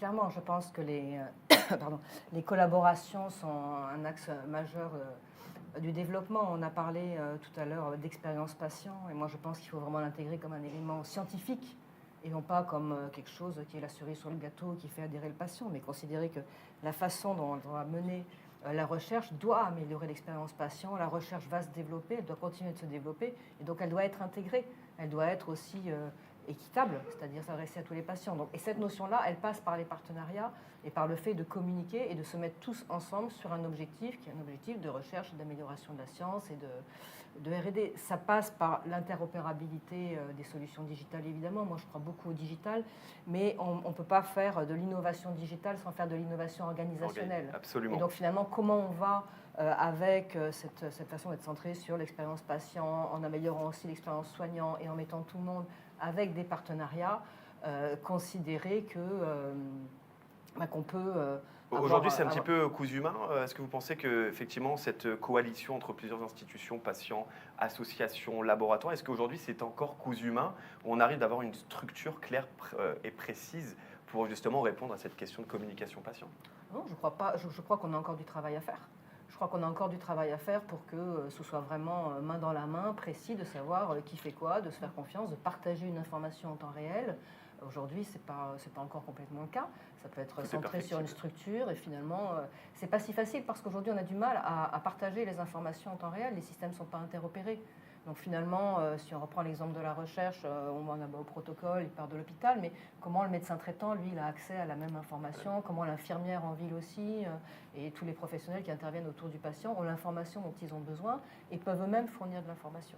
Clairement, je pense que pardon, les collaborations sont un axe majeur du développement. On a parlé tout à l'heure d'expérience patient, et moi je pense qu'il faut vraiment l'intégrer comme un élément scientifique et non pas comme quelque chose qui est la cerise sur le gâteau qui fait adhérer le patient, mais considérer que la façon dont on va mener la recherche doit améliorer l'expérience patient. La recherche va se développer, elle doit continuer de se développer, et donc elle doit être intégrée. Elle doit être aussi équitable, c'est-à-dire s'adresser à tous les patients. Donc, et cette notion-là, elle passe par les partenariats et par le fait de communiquer et de se mettre tous ensemble sur un objectif qui est un objectif de recherche et d'amélioration de la science et de R&D. Ça passe par l'interopérabilité des solutions digitales, évidemment. Moi, je crois beaucoup au digital, mais on ne peut pas faire de l'innovation digitale sans faire de l'innovation organisationnelle. Absolument. Et donc, finalement, comment on va avec cette façon d'être centrée sur l'expérience patient, en améliorant aussi l'expérience soignant et en mettant tout le monde avec des partenariats, considérer qu'on peut Aujourd'hui, c'est un petit peu cousu main. Est-ce que vous pensez que effectivement cette coalition entre plusieurs institutions, patients, associations, laboratoires, est-ce qu'aujourd'hui c'est encore cousu main, où on arrive d'avoir une structure claire et précise pour justement répondre à cette question de communication patient? Non, je crois pas. Je crois qu'on a encore du travail à faire. Je crois qu'on a encore du travail à faire pour que ce soit vraiment main dans la main, précis, de savoir qui fait quoi, de se faire confiance, de partager une information en temps réel. Aujourd'hui, c'est pas encore complètement le cas. Ça peut être centré sur une structure et finalement, c'est pas si facile parce qu'aujourd'hui, on a du mal à partager les informations en temps réel. Les systèmes ne sont pas interopérés. Donc finalement, si on reprend l'exemple de la recherche, on en a au protocole, il part de l'hôpital, mais comment le médecin traitant, lui, il a accès à la même information, comment l'infirmière en ville aussi, et tous les professionnels qui interviennent autour du patient ont l'information dont ils ont besoin et peuvent eux-mêmes fournir de l'information.